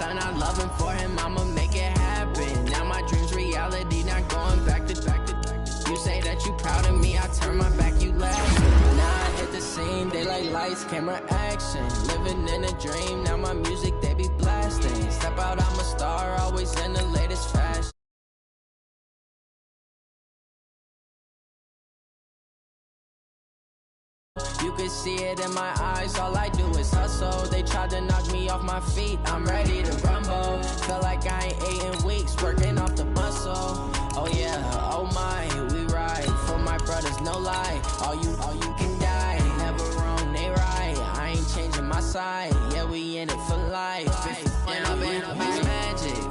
son, I love him for him, I'ma make it happen. Now my dream's reality, not going back to. You say that you proud of me, I turn my back, you laugh. Now I hit the scene, daylight lights, camera action. Living in a dream, now my music, they be blasting. Step out, I'm a star, always in the latest fashion. You can see it in my eyes, all I do is hustle. They tried to knock me off my feet, I'm ready to rumble. Feel like I ain't ate in weeks, working off the muscle. Oh yeah, oh my, we ride for my brothers, no lie. All you can die, never wrong, they right. I ain't changing my side, yeah, we in it for life. It's magic,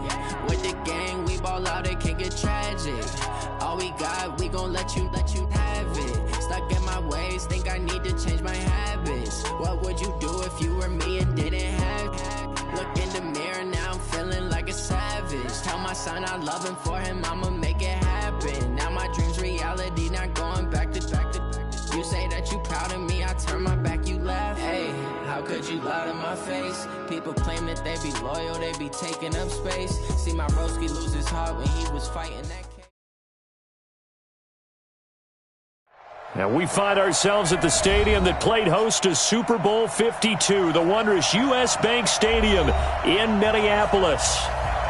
with the gang, we ball out, it can get tragic. All we got, we gon' let you have it. Stuck in my ways, think I need to change my habits. What would you do if you were me and didn't have it? Look in the mirror, now I'm feeling like a savage. Tell my son I love him for him, I'ma make it happen. Now my dream's reality, not going back to. You say that you proud of me, I turn my back, you laugh. Hey, how could you lie to my face? People claim that they be loyal, they be taking up space. See my broski lose his heart when he was fighting that case. And we find ourselves at the stadium that played host to Super Bowl 52, the wondrous U.S. Bank Stadium in Minneapolis.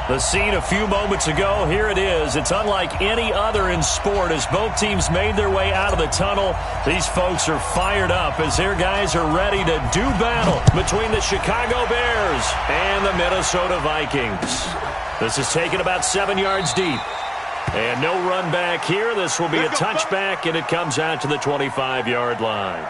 The scene a few moments ago, here it is. It's unlike any other in sport as both teams made their way out of the tunnel. These folks are fired up as their guys are ready to do battle between the Chicago Bears and the Minnesota Vikings. This is taken about 7 yards deep. And no run back here. This will be a touchback, and it comes out to the 25-yard line.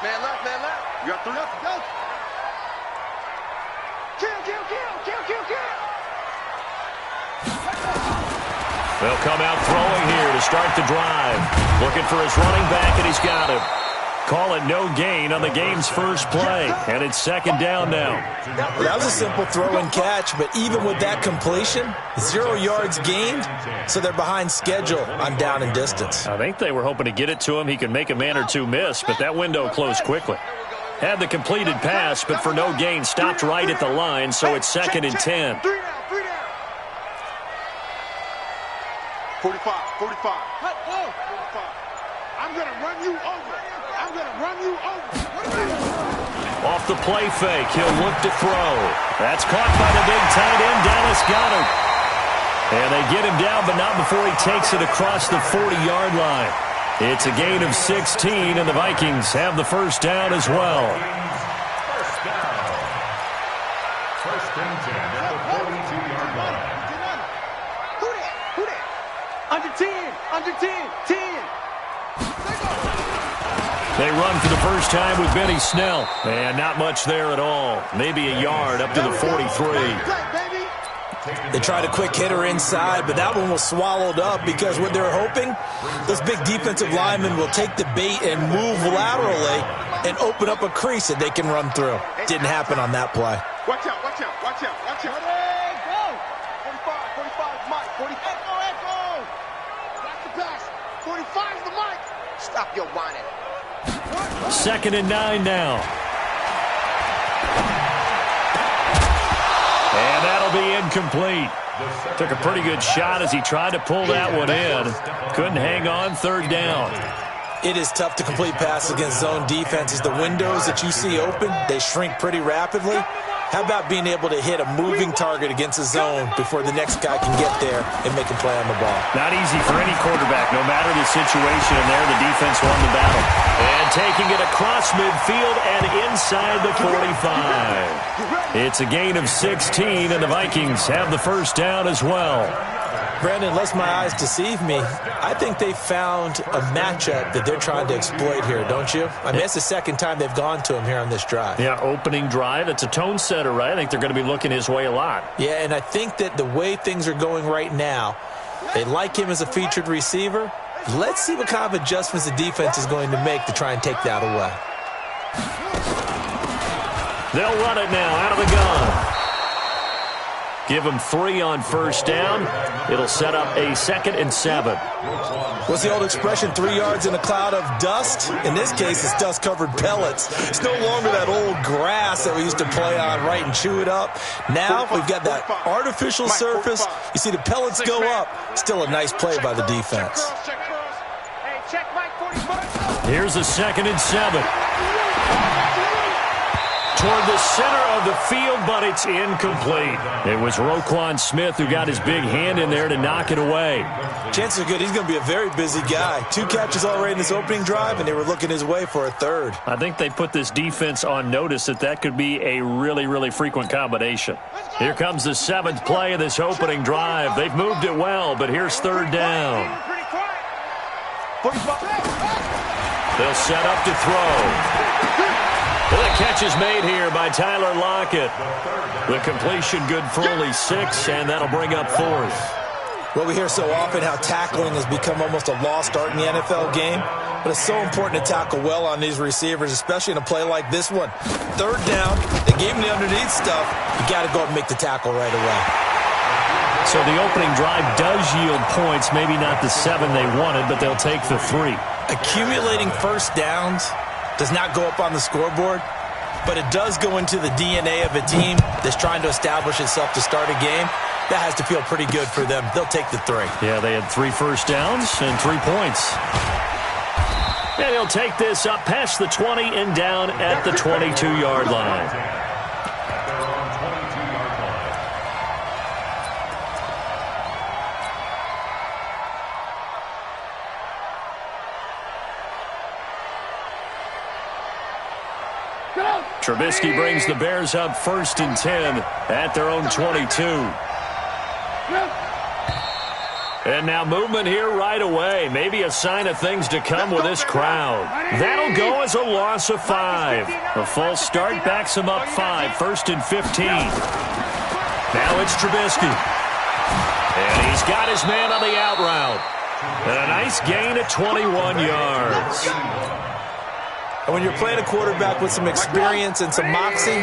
Man left, man left. You got 3 left, go. Kill. They'll come out throwing here to start the drive. Looking for his running back, and he's got him. Call it no gain on the game's first play, and it's second down now. Well, that was a simple throw and catch, but even with that completion, 0 yards gained, so they're behind schedule on down and distance. I think they were hoping to get it to him. He could make a man or two miss, but that window closed quickly. Had the completed pass, but for no gain, stopped right at the line, so it's second and 10. 45. I'm going to run you over. Off the play fake, he'll look to throw. That's caught by the big tight end, Dallas Goedert. And they get him down, but not before he takes it across the 40-yard line. It's a gain of 16, and the Vikings have the first down as well. First and 10 at the 42-yard line. Who that? Under 10. They run for the first time with Benny Snell. And not much there at all. Maybe a yard up to the 43. They tried a quick hitter inside, but that one was swallowed up because what they're hoping, those big defensive linemen will take the bait and move laterally and open up a crease that they can run through. Didn't happen on that play. Watch out. Hey, go. 45, Mike. 45, go. That's the pass. 45's the Mike. Stop your whining. Second and 9 now. And that'll be incomplete. Took a pretty good shot as he tried to pull that one in. Couldn't hang on, third down. It is tough to complete passes against zone defenses. The windows that you see open, they shrink pretty rapidly. How about being able to hit a moving target against a zone before the next guy can get there and make a play on the ball? Not easy for any quarterback, no matter the situation, and there the defense won the battle. And taking it across midfield and inside the 45. It's a gain of 16, and the Vikings have the first down as well. Brandon, unless my eyes deceive me, I think they found a matchup that they're trying to exploit here, don't you? I mean, it's the second time they've gone to him here on this drive. Yeah, opening drive. It's a tone setter, right? I think they're going to be looking his way a lot. Yeah, and I think that the way things are going right now, they like him as a featured receiver. Let's see what kind of adjustments the defense is going to make to try and take that away. They'll run it now out of the gun. Give him 3 on first down. It'll set up a 2nd and 7. What's the old expression, 3 yards in a cloud of dust? In this case, it's dust-covered pellets. It's no longer that old grass that we used to play on, right, and chew it up. Now we've got that artificial surface. You see the pellets go up. Still a nice play by the defense. Here's a 2nd and 7. Toward the center of the field, but it's incomplete. It was Roquan Smith who got his big hand in there to knock it away. Chances are good he's going to be a very busy guy. 2 catches already in this opening drive, and they were looking his way for a 3rd. I think they put this defense on notice that could be a really, really frequent combination. Here comes the 7th play of this opening drive. They've moved it well, but here's 3rd down. They'll set up to throw. Well, the catch is made here by Tyler Lockett. The completion good for only 6, and that'll bring up 4th. Well, we hear so often how tackling has become almost a lost art in the NFL game, but it's so important to tackle well on these receivers, especially in a play like this one. 3rd down, they gave him the underneath stuff. You got to go and make the tackle right away. So the opening drive does yield points, maybe not the 7 they wanted, but they'll take the 3. Accumulating first downs does not go up on the scoreboard, but it does go into the DNA of a team that's trying to establish itself to start a game. That has to feel pretty good for them. They'll take the 3. Yeah, they had 3 first downs and 3 points. And he'll take this up past the 20 and down at the 22-yard line. Trubisky brings the Bears up 1st and 10 at their own 22. And now movement here right away. Maybe a sign of things to come with this crowd. That'll go as a loss of 5. A false start backs him up 5, 1st and 15. Now it's Trubisky. And he's got his man on the out route. And a nice gain of 21 yards. And when you're playing a quarterback with some experience and some moxie,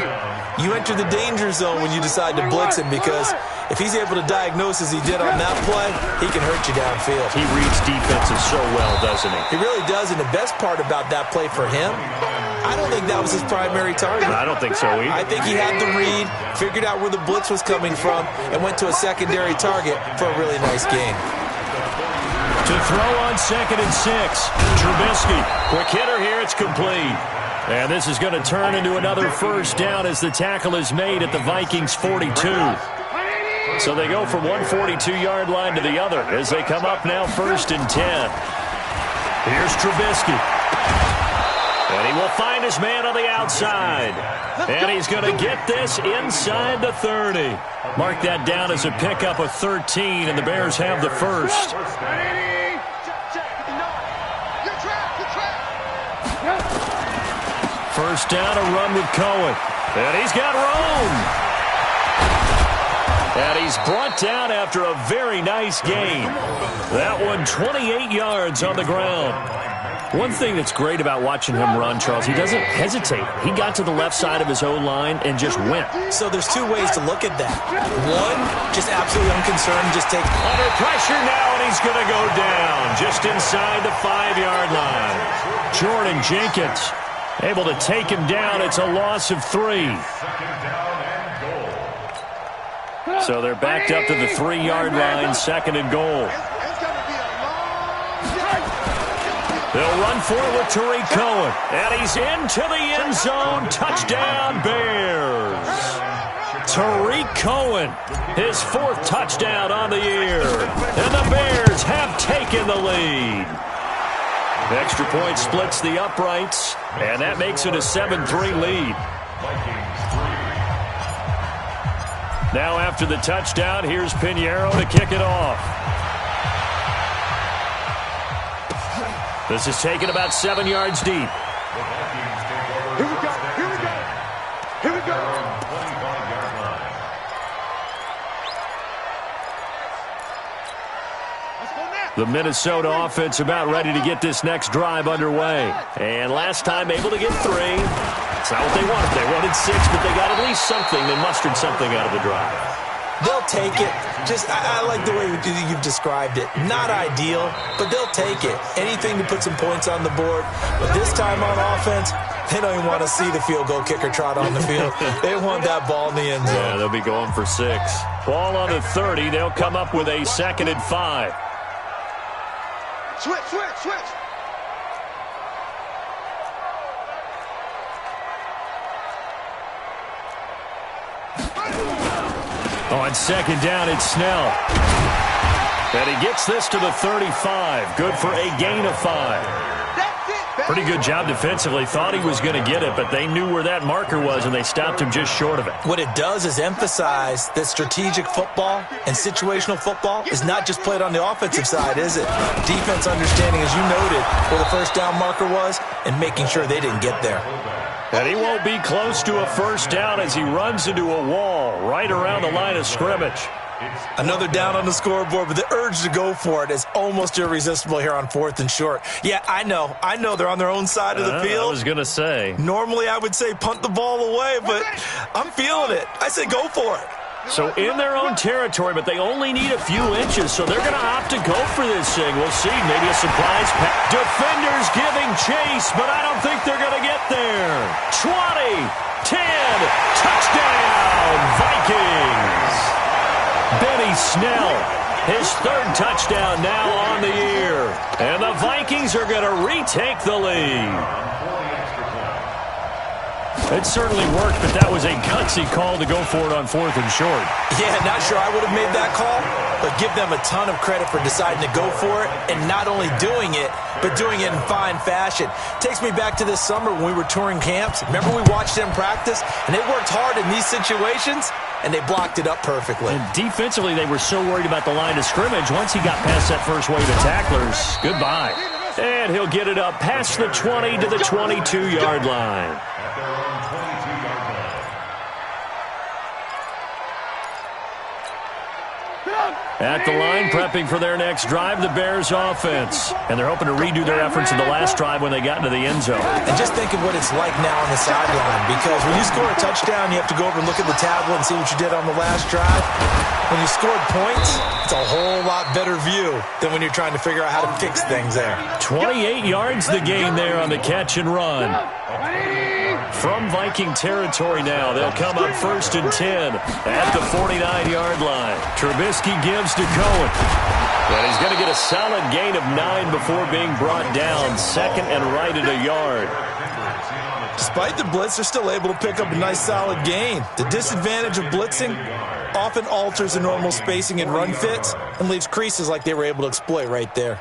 you enter the danger zone when you decide to blitz him, because if he's able to diagnose as he did on that play, he can hurt you downfield. He reads defenses so well, doesn't he? He really does, and the best part about that play for him, I don't think that was his primary target. I don't think so either. I think he had the read, figured out where the blitz was coming from, and went to a secondary target for a really nice gain. To throw on 2nd and 6. Trubisky. Quick hitter here. It's complete. And this is going to turn into another first down as the tackle is made at the Vikings 42. So they go from one 42-yard line to the other as they come up now 1st and 10. Here's Trubisky. And he will find his man on the outside. And he's going to get this inside the 30. Mark that down as a pickup of 13, and the Bears have the 1st. First down, a run with Cohen. And he's got room. And he's brought down after a very nice gain. That one 28 yards on the ground. One thing that's great about watching him run, Charles, he doesn't hesitate. He got to the left side of his own line and just went. So there's 2 ways to look at that. One, just absolutely unconcerned, just takes under pressure now, and he's going to go down just inside the 5-yard line. Jordan Jenkins able to take him down. It's a loss of 3. So they're backed up to the 3-yard line, 2nd and goal. They'll run for it with Tariq Cohen. And he's into the end zone. Touchdown, Bears. Tariq Cohen, his 4th touchdown on the year. And the Bears have taken the lead. The extra point splits the uprights, and that makes it a 7-3 lead. Now after the touchdown, here's Pinheiro to kick it off. This is taken about 7 yards deep. Here we go. Here we go. Here we go. The Minnesota offense about ready to get this next drive underway. And last time able to get 3. It's not what they wanted. They wanted 6, but they got at least something. They mustered something out of the drive. They'll take it. I like the way you've described it. Not ideal, but they'll take it. Anything to put some points on the board. But this time on offense, they don't even want to see the field goal kicker trot on the field. They want that ball in the end zone. Yeah, they'll be going for 6. Ball on the 30. They'll come up with a 2nd and 5. Switch. On 2nd down, it's Snell. And he gets this to the 35. Good for a gain of 5. Pretty good job defensively. Thought he was going to get it, but they knew where that marker was, and they stopped him just short of it. What it does is emphasize that strategic football and situational football is not just played on the offensive side, is it? Defense understanding, as you noted, where the first down marker was and making sure they didn't get there. And he won't be close to a first down as he runs into a wall right around the line of scrimmage. Another down on the scoreboard, but the urge to go for it is almost irresistible here on 4th and short. Yeah, I know they're on their own side of the field. I was going to say. Normally I would say punt the ball away, but I'm feeling it. I say go for it. So in their own territory, but they only need a few inches, so they're going to opt to go for this thing. We'll see. Maybe a surprise pass. Defenders giving chase, but I don't think they're going to get there. 20, 10, touchdown, Vikings. Benny Snell, his 3rd touchdown now on the year. And the Vikings are going to retake the lead. It certainly worked, but that was a gutsy call to go for it on 4th and short. Yeah, not sure I would have made that call, but give them a ton of credit for deciding to go for it and not only doing it, but doing it in fine fashion. Takes me back to this summer when we were touring camps. Remember we watched them practice, and they worked hard in these situations, and they blocked it up perfectly. And defensively, they were so worried about the line of scrimmage. Once he got past that first wave of tacklers, goodbye. And he'll get it up past the 20 to the 22-yard line. At the line, prepping for their next drive, the Bears offense. And they're hoping to redo their efforts in the last drive when they got into the end zone. And just think of what it's like now on the sideline, because when you score a touchdown, you have to go over and look at the tablet and see what you did on the last drive. When you scored points, it's a whole lot better view than when you're trying to figure out how to fix things there. 28 yards the gain there on the catch and run. From Viking territory now, they'll come up 1st and 10 at the 49-yard line. Trubisky gives to Cohen. And he's going to get a solid gain of 9 before being brought down. 2nd and right at a yard. Despite the blitz, they're still able to pick up a nice solid gain. The disadvantage of blitzing often alters the normal spacing and run fits and leaves creases like they were able to exploit right there.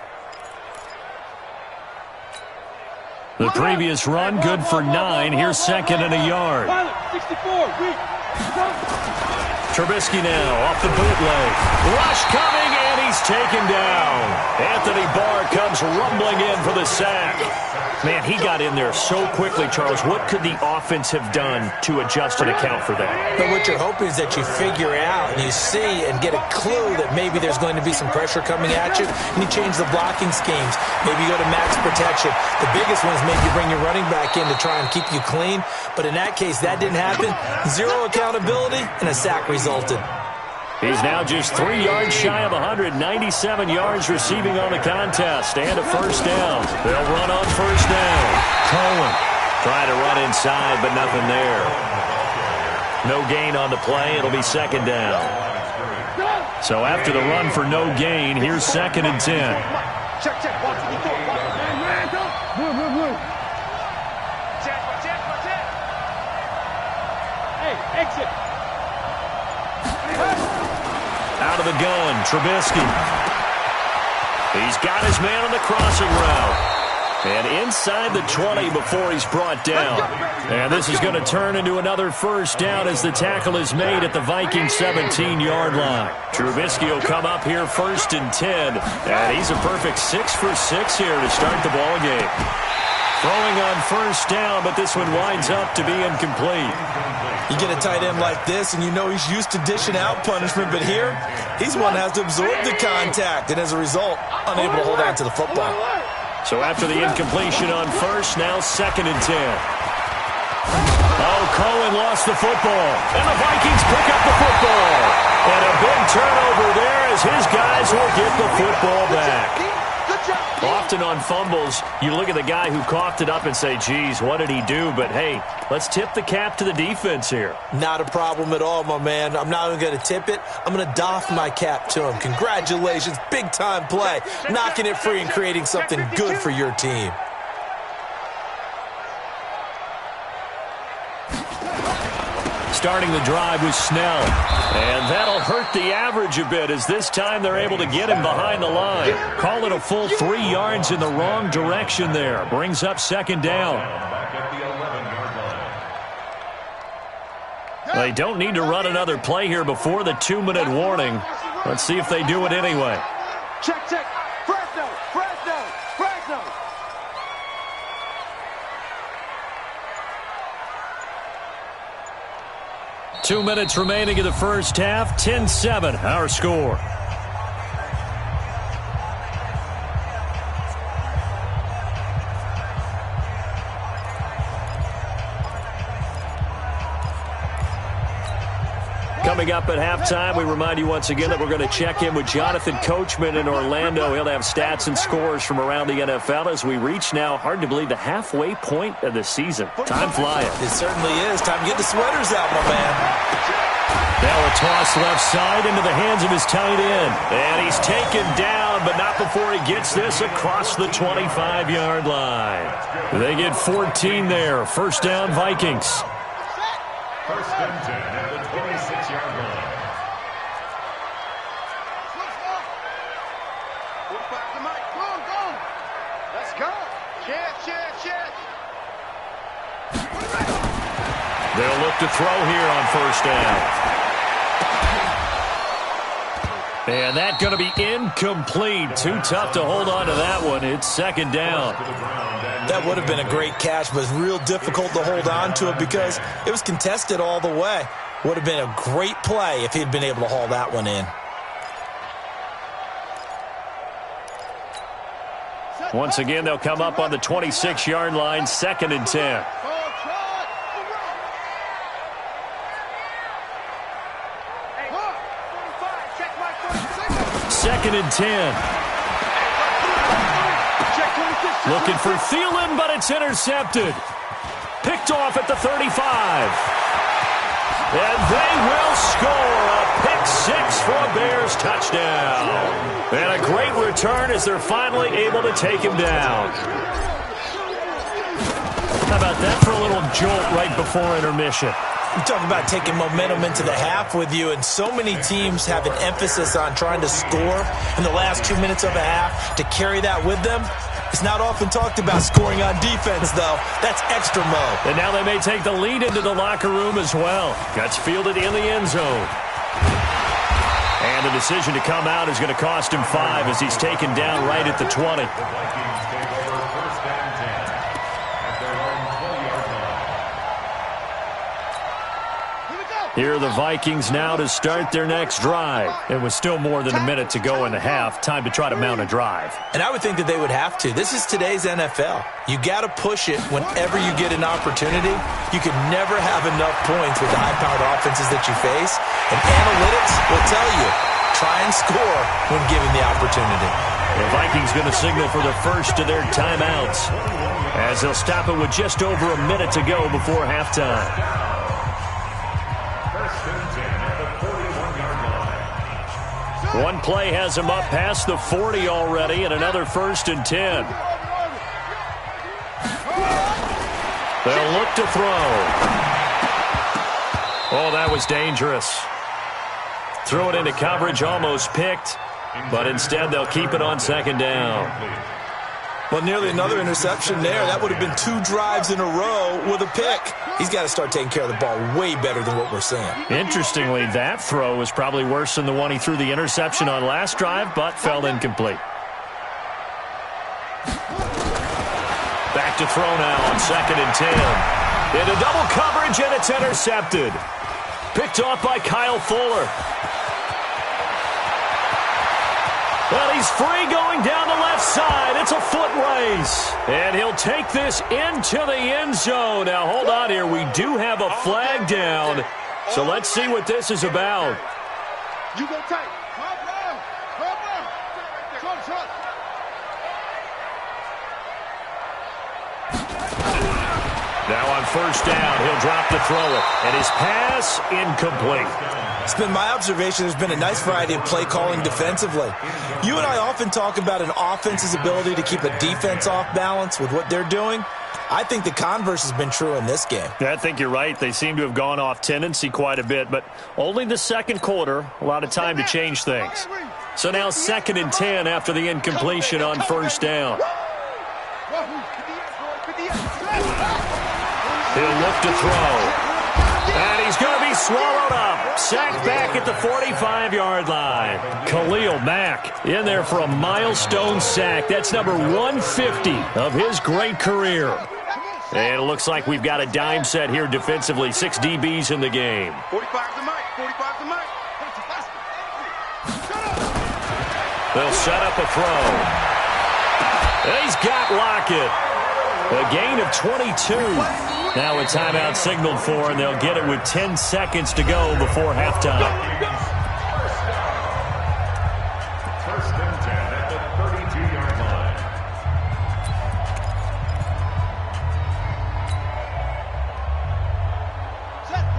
The previous run, good for 9. Here's 2nd and a yard. Trubisky now off the bootleg. Rush coming, and he's taken down. Anthony Barr comes rumbling in for the sack. Man, he got in there so quickly, Charles. What could the offense have done to adjust and account for that? But what you're hoping is that you figure out and you see and get a clue that maybe there's going to be some pressure coming at you, and you change the blocking schemes. Maybe you go to max protection. The biggest one is maybe you bring your running back in to try and keep you clean. But in that case, that didn't happen. 0 accountability, and a sack resulted. He's now just 3 yards shy of 197 yards receiving on the contest and a first down. They'll run on first down. Cohen trying to run inside, but nothing there. No gain on the play. It'll be 2nd down. So after the run for no gain, here's 2nd and 10. Check. Watch it. Move. Check. Hey, exit. Out of the gun, Trubisky. He's got his man on the crossing route. And inside the 20 before he's brought down. And this is going to turn into another first down as the tackle is made at the Vikings 17-yard line. Trubisky will come up here 1st and 10. And he's a perfect 6 for 6 here to start the ball game. Throwing on first down, but this one winds up to be incomplete. You get a tight end like this, and you know he's used to dishing out punishment, but here, he's one that has to absorb the contact, and as a result, unable to hold on to the football. So after the incompletion on first, now 2nd and 10. Oh, Cohen lost the football. And the Vikings pick up the football. And a big turnover there as his guys will get the football back. Often on fumbles, you look at the guy who coughed it up and say, geez, what did he do? But, hey, let's tip the cap to the defense here. Not a problem at all, my man. I'm not even going to tip it. I'm going to doff my cap to him. Congratulations. Big-time play. Knocking it free and creating something good for your team. Starting the drive was Snell. And that'll hurt the average a bit as this time they're able to get him behind the line. Call it a full 3 yards in the wrong direction there. Brings up second down. They don't need to run another play here before the 2-minute warning. Let's see if they do it anyway. Check, check. Fresno, Fresno, Fresno. 2 minutes remaining in the first half. 10-7, our score. Coming up at halftime, we remind you once again that we're going to check in with Jonathan Coachman in Orlando. He'll have stats and scores from around the NFL as we reach now, hard to believe, the halfway point of the season. Time flying. It certainly is. Time to get the sweaters out, my man. Now a toss left side into the hands of his tight end. And he's taken down, but not before he gets this across the 25-yard line. They get 14 there. First down, Vikings. First and 10 at the 26-yard line. Let's go. Chance. They'll look to throw here on first down. And that's going to be incomplete. Too tough to hold on to that one. It's second down. That would have been a great catch, but it's real difficult to hold on to it because it was contested all the way. Would have been a great play if he'd been able to haul that one in. Once again, they'll come up on the 26-yard line, second and 10. Second and 10. Looking for Thielen, but it's intercepted. Picked off at the 35. And they will score a pick six for a Bears touchdown. And a great return as they're finally able to take him down. How about that for a little jolt right before intermission? You talk about taking momentum into the half with you, and so many teams have an emphasis on trying to score in the last 2 minutes of a half. To carry that with them, it's not often talked about scoring on defense, though. That's extra mode. And now they may take the lead into the locker room as well. Gets fielded in the end zone. And the decision to come out is going to cost him 5 as he's taken down right at the 20. Here are the Vikings now to start their next drive. It was still more than a minute to go in the half. Time to try to mount a drive. And I would think that they would have to. This is today's NFL. You got to push it whenever you get an opportunity. You can never have enough points with the high-powered offenses that you face. And analytics will tell you, try and score when given the opportunity. The Vikings going to signal for the first of their timeouts as they'll stop it with just over a minute to go before halftime. One play has him up past the 40 already, and another first and 10. They'll look to throw. Oh, that was dangerous. Threw it into coverage, almost picked, but instead they'll keep it on second down. Well, nearly another interception there. That would have been 2 drives in a row with a pick. He's got to start taking care of the ball way better than what we're seeing. Interestingly, that throw was probably worse than the one he threw the interception on last drive, but fell incomplete. Back to throw now on second and 10. Into double coverage, and it's intercepted. Picked off by Kyle Fuller. Well, he's free going down the left side. It's a foot race. And he'll take this into the end zone. Now, hold on here. We do have a flag down. So let's see what this is about. You go tight. Now on first down, he'll drop the throw. And his pass incomplete. It's been my observation there's been a nice variety of play calling defensively. You and I often talk about an offense's ability to keep a defense off balance with what they're doing. I think the converse has been true in this game. I think you're right. They seem to have gone off tendency quite a bit, but only the second quarter, a lot of time to change things. So now 2nd and 10 after the incompletion on first down. He'll look to throw. And he's going to be swallowed up. Sacked back at the 45-yard line. Khalil Mack in there for a milestone sack. That's number 150 of his great career. And it looks like we've got a dime set here defensively. 6 DBs in the game. 45 to Mike. 45 to Mike. They'll set up a throw. He's got Lockett. A gain of 22. Now a timeout signaled for, and they'll get it with 10 seconds to go before halftime. First and 10 at the 32-yard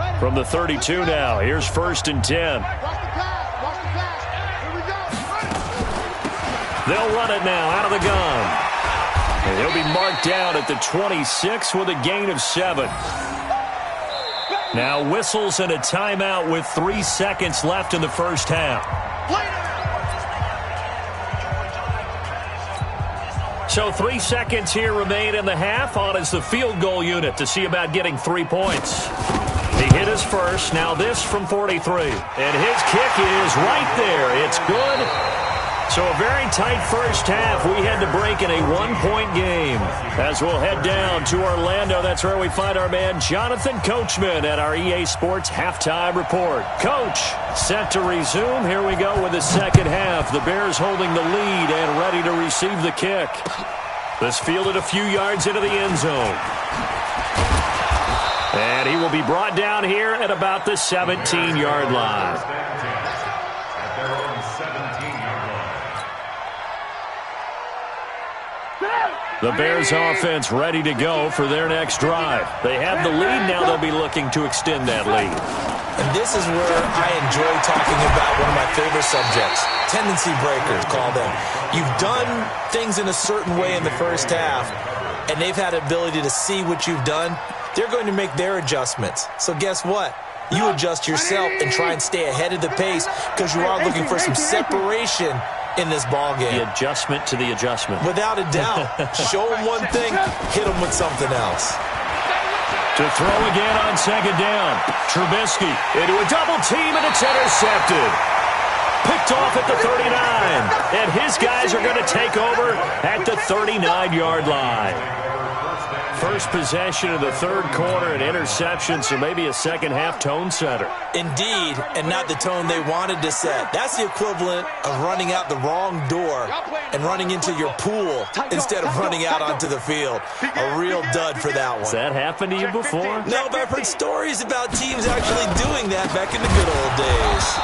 line. From the 32 now, here's 1st and 10. They'll run it now out of the gun. And he'll be marked down at the 26 with a gain of 7. Now whistles and a timeout with 3 seconds left in the first half. So 3 seconds here remain in the half. On is the field goal unit to see about getting 3 points. He hit his first. Now this from 43. And his kick is right there. It's good. So a very tight first half. We had to break in a 1-point game. As we'll head down to Orlando, that's where we find our man Jonathan Coachman at our EA Sports Halftime Report. Coach, set to resume. Here we go with the second half. The Bears holding the lead and ready to receive the kick. This fielded a few yards into the end zone. And he will be brought down here at about the 17-yard line. At their own 17-yard line. The Bears offense ready to go for their next drive. They have the lead. Now they'll be looking to extend that lead. And this is where I enjoy talking about one of my favorite subjects, tendency breakers, call them. You've done things in a certain way in the first half, and they've had the ability to see what you've done. They're going to make their adjustments. So guess what? You adjust yourself and try and stay ahead of the pace because you are looking for some separation in this ball game. The adjustment to the adjustment. Without a doubt. Show them one thing, hit them with something else. To throw again on second down. Trubisky into a double team, and it's intercepted. Picked off at the 39. And his guys are going to take over at the 39-yard line. First possession of the third quarter, an interception, so maybe a second-half tone setter. Indeed, and not the tone they wanted to set. That's the equivalent of running out the wrong door and running into your pool instead of running out onto the field. A real dud for that one. Has that happened to you before? No, but I've heard stories about teams actually doing that back in the good old days.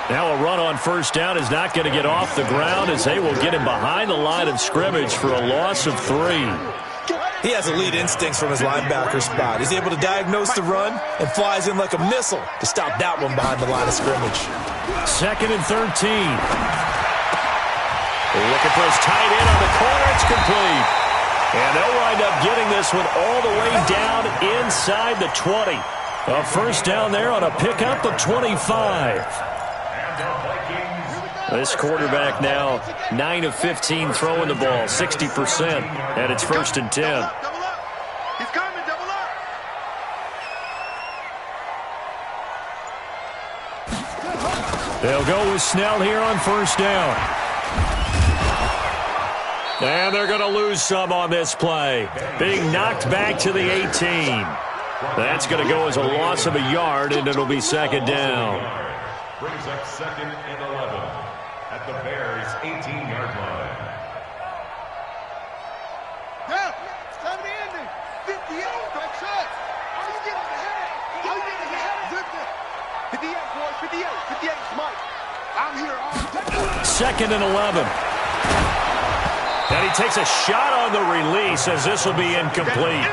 Now a run on first down is not going to get off the ground as they will get him behind the line of scrimmage for a loss of 3. He has elite instincts from his linebacker spot. He's able to diagnose the run and flies in like a missile to stop that one behind the line of scrimmage. 2nd and 13. Looking for his tight end on the corner. It's complete. And they'll wind up getting this one all the way down inside the 20. A first down there on a pickup of 25. This quarterback now 9 of 15 throwing the ball, 60%, and it's 1st and 10. Double up. He's coming, double up. They'll go with Snell here on first down. And they're going to lose some on this play. Being knocked back to the 18. That's going to go as a loss of a yard, and it'll be 2nd down. Brings up 2nd and 11. at the Bears' 18-yard line. Yeah, it's time to end it. 58, back shot. How you getting ahead? How you getting ahead? 58, boys, 58. 58 is Mike. I'm here all day. Second and 11. And he takes a shot on the release as this will be incomplete.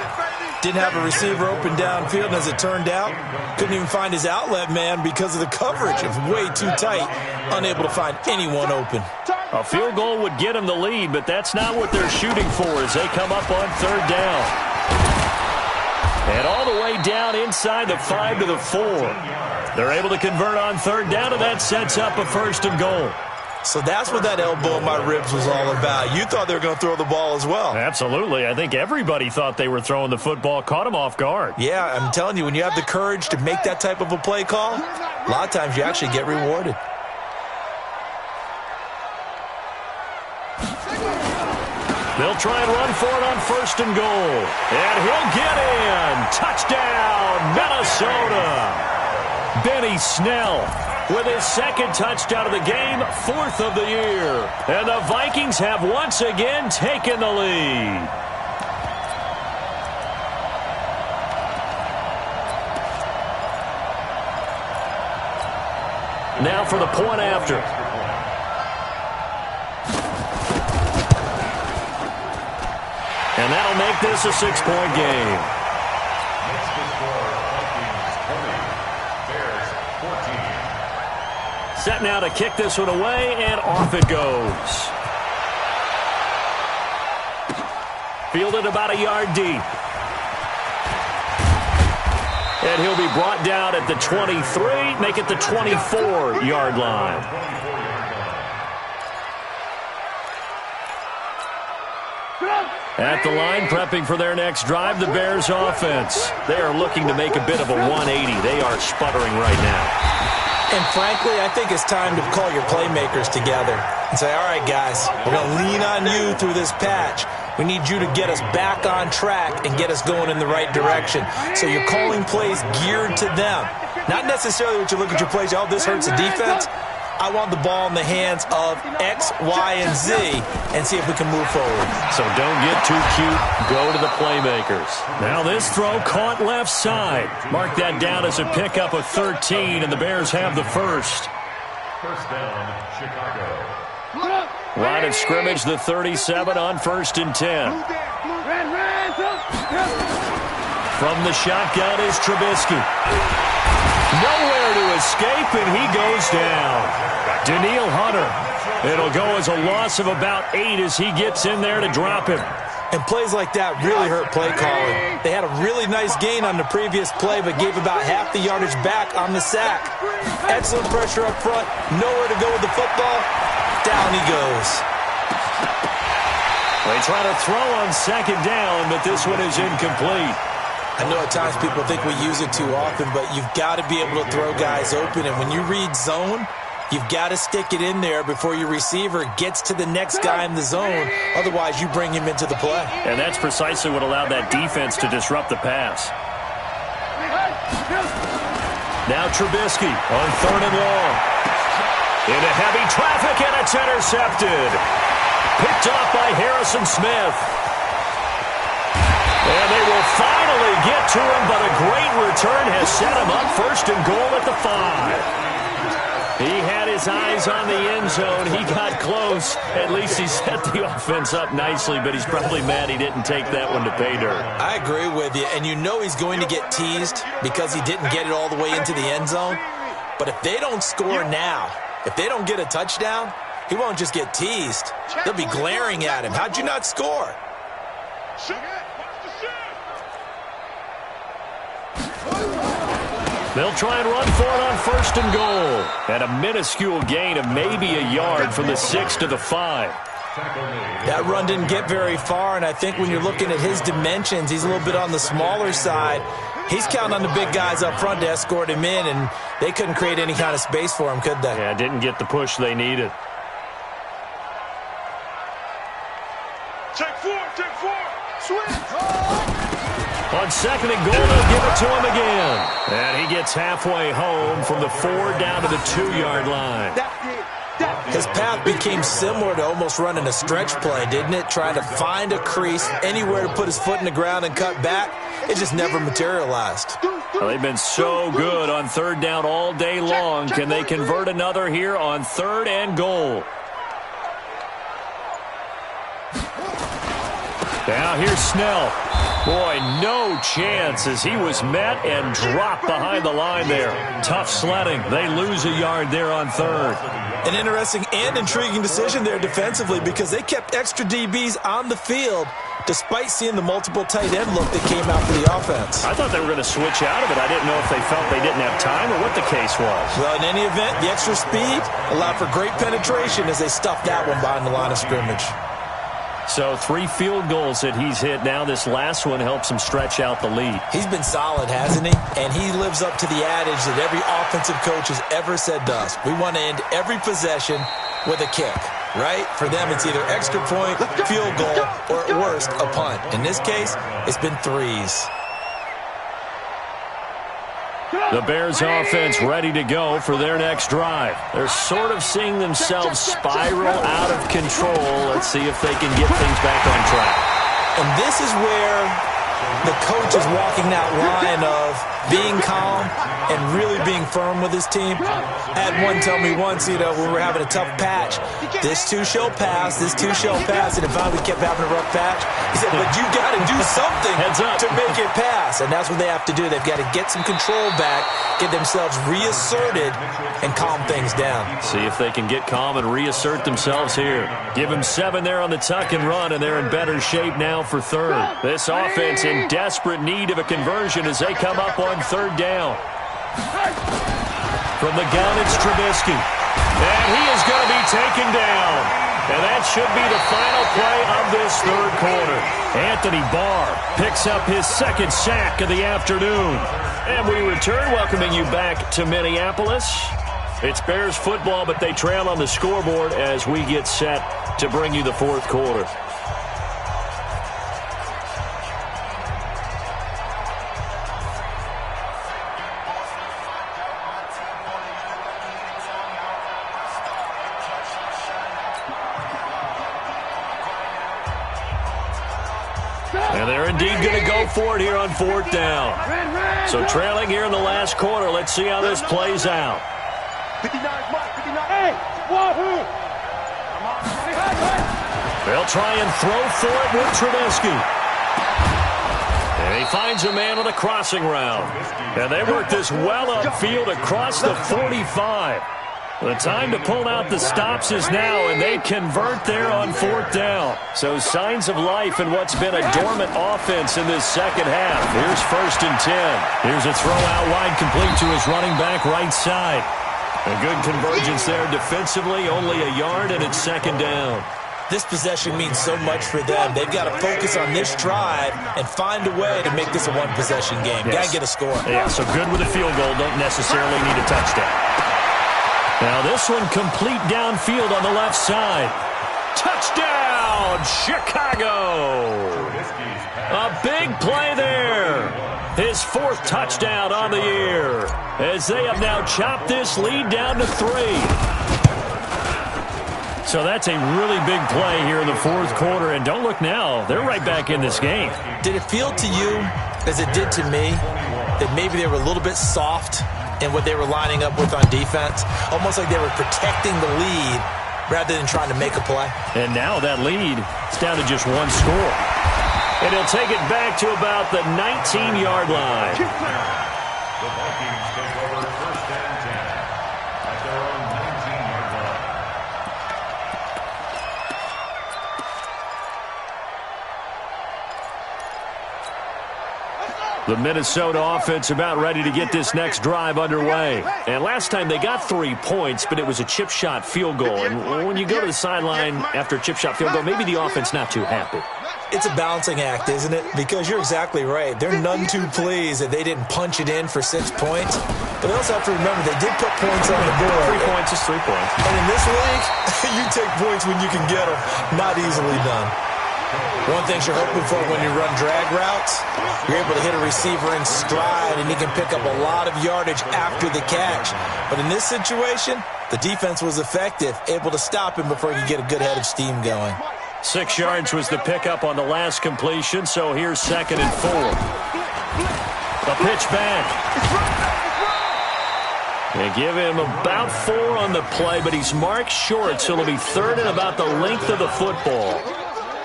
Didn't have a receiver open downfield, and as it turned out, couldn't even find his outlet man because of the coverage. It was way too tight, unable to find anyone open. A field goal would get him the lead, but that's not what they're shooting for as they come up on third down. And all the way down inside the 5 to the 4. They're able to convert on third down, and that sets up a first and goal. So that's what that elbow in my ribs was all about. You thought they were going to throw the ball as well. Absolutely. I think everybody thought they were throwing the football, caught him off guard. Yeah, I'm telling you, when you have the courage to make that type of a play call, a lot of times you actually get rewarded. They'll try and run for it on first and goal. And he'll get in. Touchdown, Minnesota. Benny Snell with his second touchdown of the game, 4th of the year. And the Vikings have once again taken the lead. Now for the point after. And that'll make this a 6-point game. Makes the score Vikings 20, Bears 14. Set now to kick this one away, and off it goes. Fielded about a yard deep. And he'll be brought down at the 23, make it the 24-yard line. At the line, prepping for their next drive, the Bears offense. They are looking to make a bit of a 180. They are sputtering right now. And frankly, I think it's time to call your playmakers together and say, all right, guys, we're going to lean on you through this patch. We need you to get us back on track and get us going in the right direction. So you're calling plays geared to them. Not necessarily what you look at your plays, oh, this hurts the defense. I want the ball in the hands of X, Y, and Z and see if we can move forward. So don't get too cute. Go to the playmakers. Now this throw caught left side. Mark that down as a pickup of 13, and the Bears have the first. First down, Chicago. Line of scrimmage, the 37 on 1st and 10. From the shotgun is Trubisky. Nowhere to escape, and he goes down. Daniil Hunter. It'll go as a loss of about 8 as he gets in there to drop him. And plays like that really hurt play calling. They had a really nice gain on the previous play, but gave about half the yardage back on the sack. Excellent pressure up front. Nowhere to go with the football. Down he goes. They try to throw on second down, but this one is incomplete. I know at times people think we use it too often, but you've got to be able to throw guys open. And when you read zone, you've got to stick it in there before your receiver gets to the next guy in the zone. Otherwise, you bring him into the play. And that's precisely what allowed that defense to disrupt the pass. Now Trubisky on 3rd and long. Into heavy traffic, and it's intercepted. Picked off by Harrison Smith. And they will finally get to him, but a great return has set him up 1st and goal at the 5. He had his eyes on the end zone. He got close. At least he set the offense up nicely, but he's probably mad he didn't take that one to pay dirt. I agree with you, and you know he's going to get teased because he didn't get it all the way into the end zone. But if they don't score now, if they don't get a touchdown, he won't just get teased. They'll be glaring at him. How'd you not score? They'll try and run for it on 1st and goal. And a minuscule gain of maybe a yard from the 6 to the 5. That run didn't get very far, and I think when you're looking at his dimensions, he's a little bit on the smaller side. He's counting on the big guys up front to escort him in, and they couldn't create any kind of space for him, could they? Yeah, didn't get the push they needed. Take 4, switch. On 2nd and goal, they'll give it to him again. And he gets halfway home from the 4 down to the 2-yard line. His path became similar to almost running a stretch play, didn't it? Trying to find a crease, anywhere to put his foot in the ground and cut back. It just never materialized. Well, they've been so good on third down all day long. Can they convert another here on 3rd and goal? Now here's Snell. Boy, no chance as he was met and dropped behind the line there. Tough sledding. They lose a yard there on 3rd. An interesting and intriguing decision there defensively because they kept extra DBs on the field despite seeing the multiple tight end look that came out for the offense. I thought they were going to switch out of it. I didn't know if they felt they didn't have time or what the case was. Well, in any event, the extra speed allowed for great penetration as they stuffed that one behind the line of scrimmage. So 3 field goals that he's hit now. This last one helps him stretch out the lead. He's been solid, hasn't he? And he lives up to the adage that every offensive coach has ever said to us. We want to end every possession with a kick, right? For them, it's either extra point, field goal, or at worst, a punt. In this case, it's been 3s. The Bears offense ready to go for their next drive. They're sort of seeing themselves spiral out of control. Let's see if they can get things back on track. And this is where the coach is walking that line of being calm and really being firm with his team. I had one tell me once, when we were having a tough patch, this too shall pass, this too shall pass, and if we kept having a rough patch, he said, but you got to do something to make it pass, and that's what they have to do. They've got to get some control back, get themselves reasserted, and calm things down. See if they can get calm and reassert themselves here. Give them 7 there on the tuck and run, and they're in better shape now for 3rd. This offense in desperate need of a conversion as they come up on 3rd down. From the gun, it's Trubisky. And he is going to be taken down. And that should be the final play of this 3rd quarter. Anthony Barr picks up his 2nd sack of the afternoon. And we return, welcoming you back to Minneapolis. It's Bears football, but they trail on the scoreboard as we get set to bring you the 4th quarter. And they're indeed going to go for it here on 4th down. So trailing here in the last quarter. Let's see how this plays out. 59, Mike, 59. Hey, wahoo! They'll try and throw for it with Trubisky. And he finds a man on a crossing route. And they work this well upfield across the 45. The time to pull out the stops is now, and they convert there on 4th down. So signs of life in what's been a dormant offense in this 2nd half. Here's 1st and 10. Here's a throw out wide complete to his running back right side. A good convergence there defensively, only a yard, and it's 2nd down. This possession means so much for them. They've got to focus on this drive and find a way to make this a one-possession game. Yes. Got to get a score. Yeah, so good with a field goal. Don't necessarily need a touchdown. Now this one complete downfield on the left side. Touchdown, Chicago! A big play there. His 4th touchdown on the year as they have now chopped this lead down to 3. So that's a really big play here in the 4th quarter. And don't look now, they're right back in this game. Did it feel to you, as it did to me, that maybe they were a little bit soft in what they were lining up with on defense? Almost like they were protecting the lead rather than trying to make a play. And now that lead is down to just 1 score. And he'll take it back to about the 19-yard line. The Vikings take over 1st and 10 at their own 19-yard line. The Minnesota offense about ready to get this next drive underway. And last time they got 3 points, but it was a chip shot field goal. And when you go to the sideline after a chip shot field goal, maybe the offense not too happy. It's a balancing act, isn't it? Because you're exactly right. They're none too pleased that they didn't punch it in for 6 points. But they also have to remember they did put points on the board. 3 points is 3 points. And in this league, you take points when you can get them. Not easily done. One thing you're hoping for when you run drag routes, you're able to hit a receiver in stride, and he can pick up a lot of yardage after the catch. But in this situation, the defense was effective, able to stop him before he could get a good head of steam going. 6 yards was the pickup on the last completion, so here's 2nd and 4. The pitch back. They give him about 4 on the play, but he's marked short, so it'll be 3rd and about the length of the football.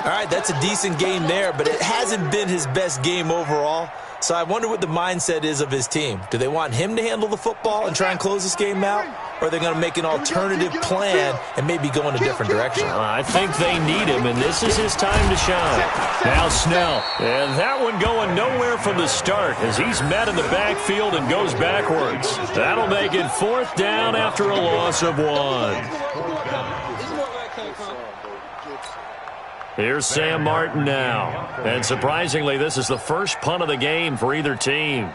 All right, that's a decent game there, but it hasn't been his best game overall. So I wonder what the mindset is of his team. Do they want him to handle the football and try and close this game out? Or are they going to make an alternative plan and maybe go in a different direction? I think they need him, and this is his time to shine. Now Snell. And that one going nowhere from the start as he's met in the backfield and goes backwards. That'll make it 4th down after a loss of 1. Here's Sam Martin now. And surprisingly, this is the first punt of the game for either team.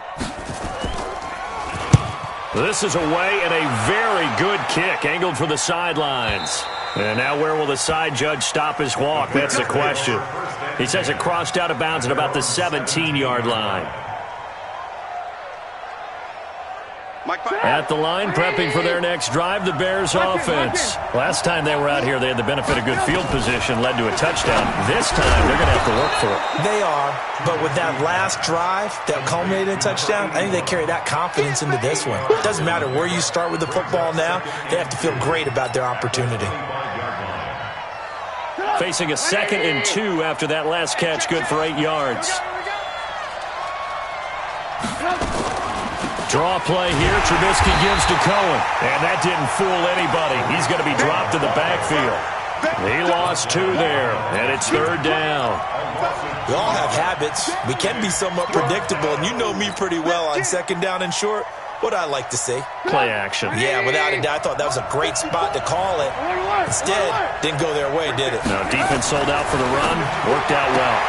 This is away and a very good kick angled for the sidelines. And now where will the side judge stop his walk? That's the question. He says it crossed out of bounds at about the 17-yard line. At the line, prepping for their next drive, the Bears offense. Last time they were out here, they had the benefit of good field position, led to a touchdown. This time, they're going to have to work for it. They are, but with that last drive that culminated in a touchdown, I think they carry that confidence into this one. It doesn't matter where you start with the football now. They have to feel great about their opportunity. Facing a 2nd and 2 after that last catch, good for 8 yards. Draw play here. Trubisky gives to Cohen. And that didn't fool anybody. He's going to be dropped to the backfield. He lost 2 there, and it's 3rd down. We all have habits. We can be somewhat predictable, and you know me pretty well on 2nd down and short. What I like to see. Play action. Yeah, without a doubt. I thought that was a great spot to call it. Instead, didn't go their way, did it? No, defense sold out for the run. Worked out well.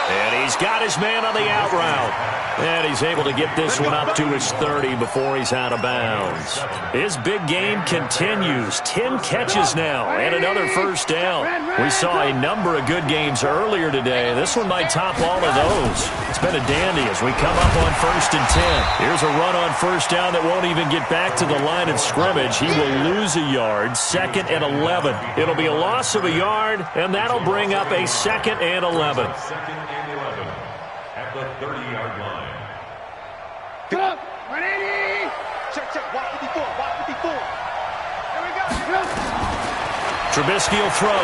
And he's got his man on the out route. And he's able to get this one up to his 30 before he's out of bounds. His big game continues. 10 catches now and another 1st down. We saw a number of good games earlier today. This one might top all of those. It's been a dandy as we come up on 1st and 10. Here's a run on 1st down that won't even get back to the line of scrimmage. He will lose a yard. 2nd and 11. It'll be a loss of a yard, and that'll bring up a 2nd and 11. 2nd and 11 at the 30-yard line. Get up! 180! Check, watch 54, watch 54. Here we go. Trubisky will throw.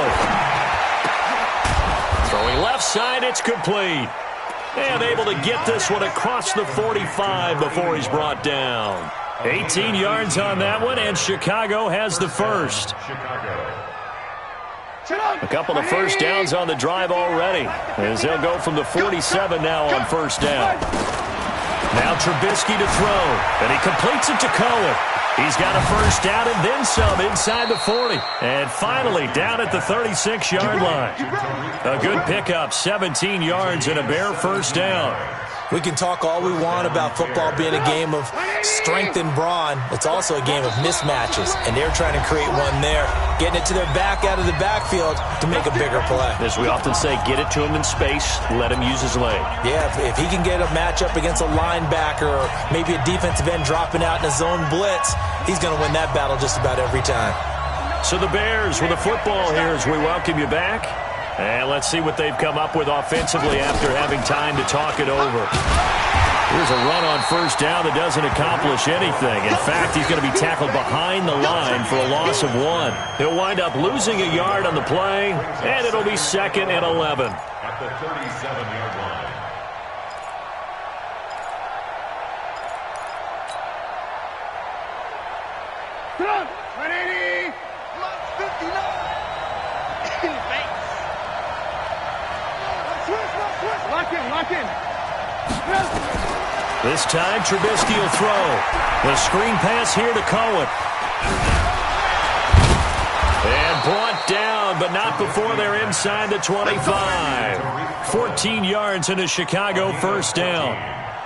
Throwing left side, it's complete. And able to get this one across the 45 before he's brought down. 18 yards on that one, and Chicago has the first. A couple of 1st downs on the drive already, as they'll go from the 47 now on 1st down. Now Trubisky to throw, and he completes it to Cohen. He's got a 1st down and then some inside the 40. And finally down at the 36-yard line. A good pickup, 17 yards and a bare 1st down. We can talk all we want about football being a game of strength and brawn. It's also a game of mismatches, and they're trying to create one there, getting it to their back out of the backfield to make a bigger play. As we often say, get it to him in space, let him use his leg. Yeah, if he can get a matchup against a linebacker or maybe a defensive end dropping out in a zone blitz, he's going to win that battle just about every time. So the Bears with the football here as we welcome you back. And let's see what they've come up with offensively after having time to talk it over. Here's a run on 1st down that doesn't accomplish anything. In fact, he's going to be tackled behind the line for a loss of 1. He'll wind up losing a yard on the play, and it'll be 2nd and 11. At the 37-yard line. Come on, 180! 59! Lock in. This time, Trubisky will throw. The screen pass here to Cohen. And brought down, but not before they're inside the 25. 14 yards in a Chicago 1st down.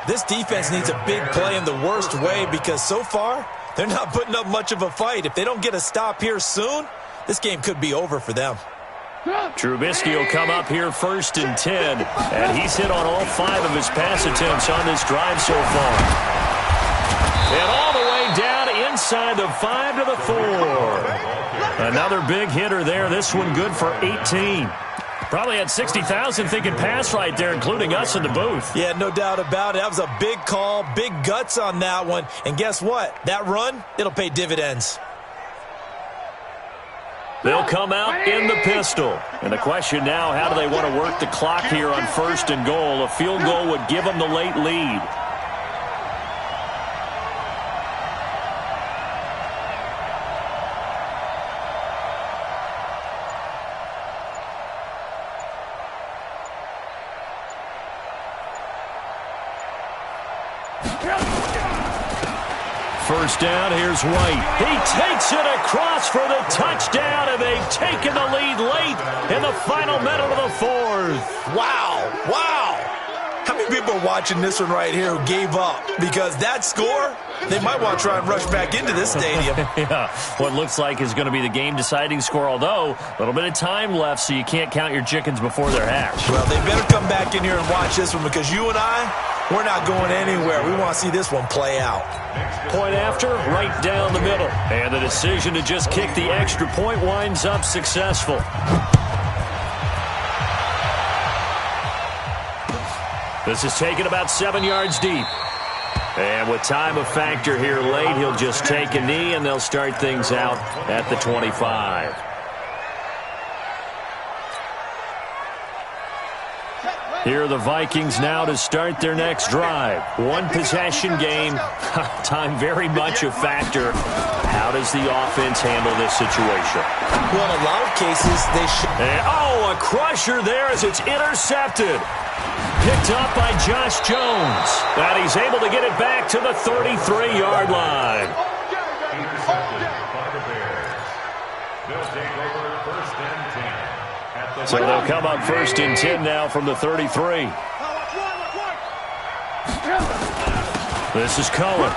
This defense needs a big play in the worst way because so far, they're not putting up much of a fight. If they don't get a stop here soon, this game could be over for them. Trubisky will come up here 1st and 10, and he's hit on all 5 of his pass attempts on this drive so far. And all the way down inside the 5 to the 4. Another big hitter there. This one good for 18. Probably had 60,000 thinking pass right there, including us in the booth. Yeah, no doubt about it. That was a big call, big guts on that one. And guess what? That run, it'll pay dividends. They'll come out in the pistol. And the question now, how do they want to work the clock here on 1st and goal? A field goal would give them the late lead. First down, here's White. He takes it across for the touchdown, and they've taken the lead late in the final minute of the 4th. Wow, wow. How many people are watching this one right here who gave up? Because that score, they might want to try and rush back into this stadium. Yeah, what looks like is going to be the game-deciding score, although a little bit of time left, so you can't count your chickens before they're hatched. Well, they better come back in here and watch this one, because you and I, we're not going anywhere. We want to see this one play out. Point after, right down the middle. And the decision to just kick the extra point winds up successful. This is taken about 7 yards deep. And with time a factor here late, he'll just take a knee, and they'll start things out at the 25. Here are the Vikings now to start their next drive. One possession game. Time very much a factor. How does the offense handle this situation? Well, in a lot of cases, they should. And, a crusher there as it's intercepted. Picked up by Josh Jones. And he's able to get it back to the 33-yard line. They'll take over 1st and 10. So they'll come up 1st and 10 now from the 33. This is Cohen.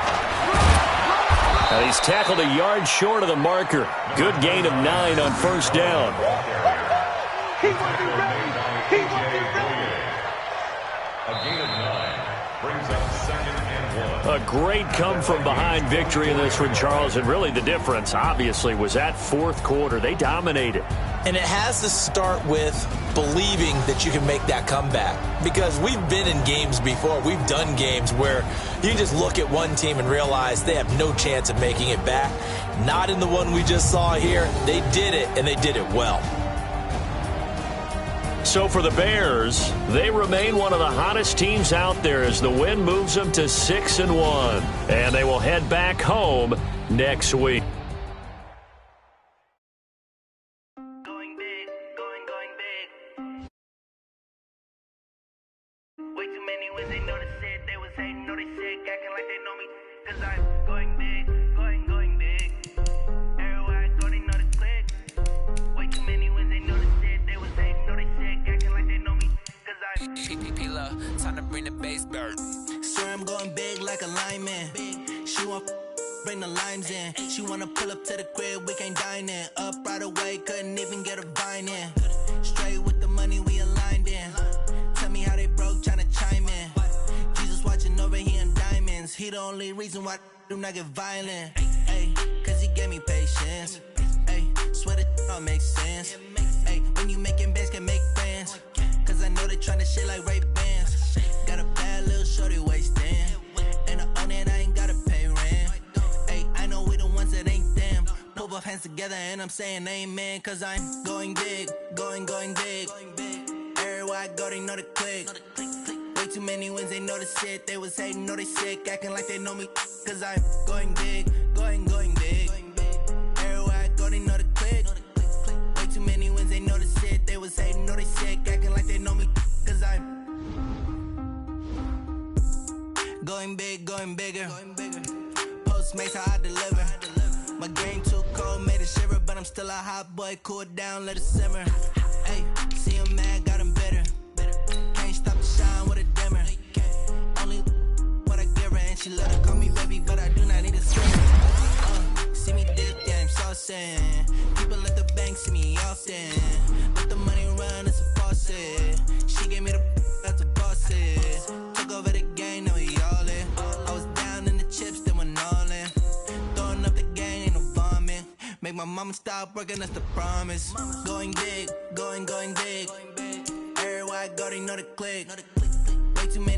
And he's tackled a yard short of the marker. Good gain of 9 on 1st down. A gain of 9 brings up 2nd and 1. A great come-from-behind victory in this one, Charles. And really the difference, obviously, was that 4th quarter. They dominated. And it has to start with believing that you can make that comeback. Because we've been in games before. We've done games where you just look at one team and realize they have no chance of making it back. Not in the one we just saw here. They did it, and they did it well. So for the Bears, they remain one of the hottest teams out there as the win moves them to 6-1. And they will head back home next week. Time to bring the bass bird. Swear I'm going big like a lineman. She want bring the limes in. She wanna pull up to the crib, we can't dine in. Up right away, couldn't even get a vine in. Straight with the money we aligned in. Tell me how they broke, tryna chime in. Jesus watching over here in diamonds. He the only reason why I do not get violent. Ay, cause he gave me patience. Ay, swear that all makes sense. Ay, when you making bands can make friends. Cause I know they tryna shit like Ray-Bans. Got a bad little shorty wasting. And I own it, I ain't gotta pay rent. Ay, I know we the ones that ain't them. Pull both hands together and I'm saying amen. Cause I'm going big, going big. Everywhere I go, they know the click. Way too many wins, they know the shit. They was hating, know they sick, acting like they know me. Cause I'm going big, going big. Everywhere I go, they know the click. Way too many wins, they know the shit. They was hating, know they sick, acting like they know me. Cause I'm going big, going bigger. Postmates, how I deliver. My game too cold, made it shiver. But I'm still a hot boy, cool it down, let it simmer. Hey, see him mad, got him bitter. Can't stop the shine with a dimmer. Only what I give her, and she love to call me baby, but I do not need a swimmer. See me dip, yeah, I'm saucing. People at the bank see me often. But the mama stop working, that's the promise. Going big, going big. Everywhere I go, they know the click. Way too many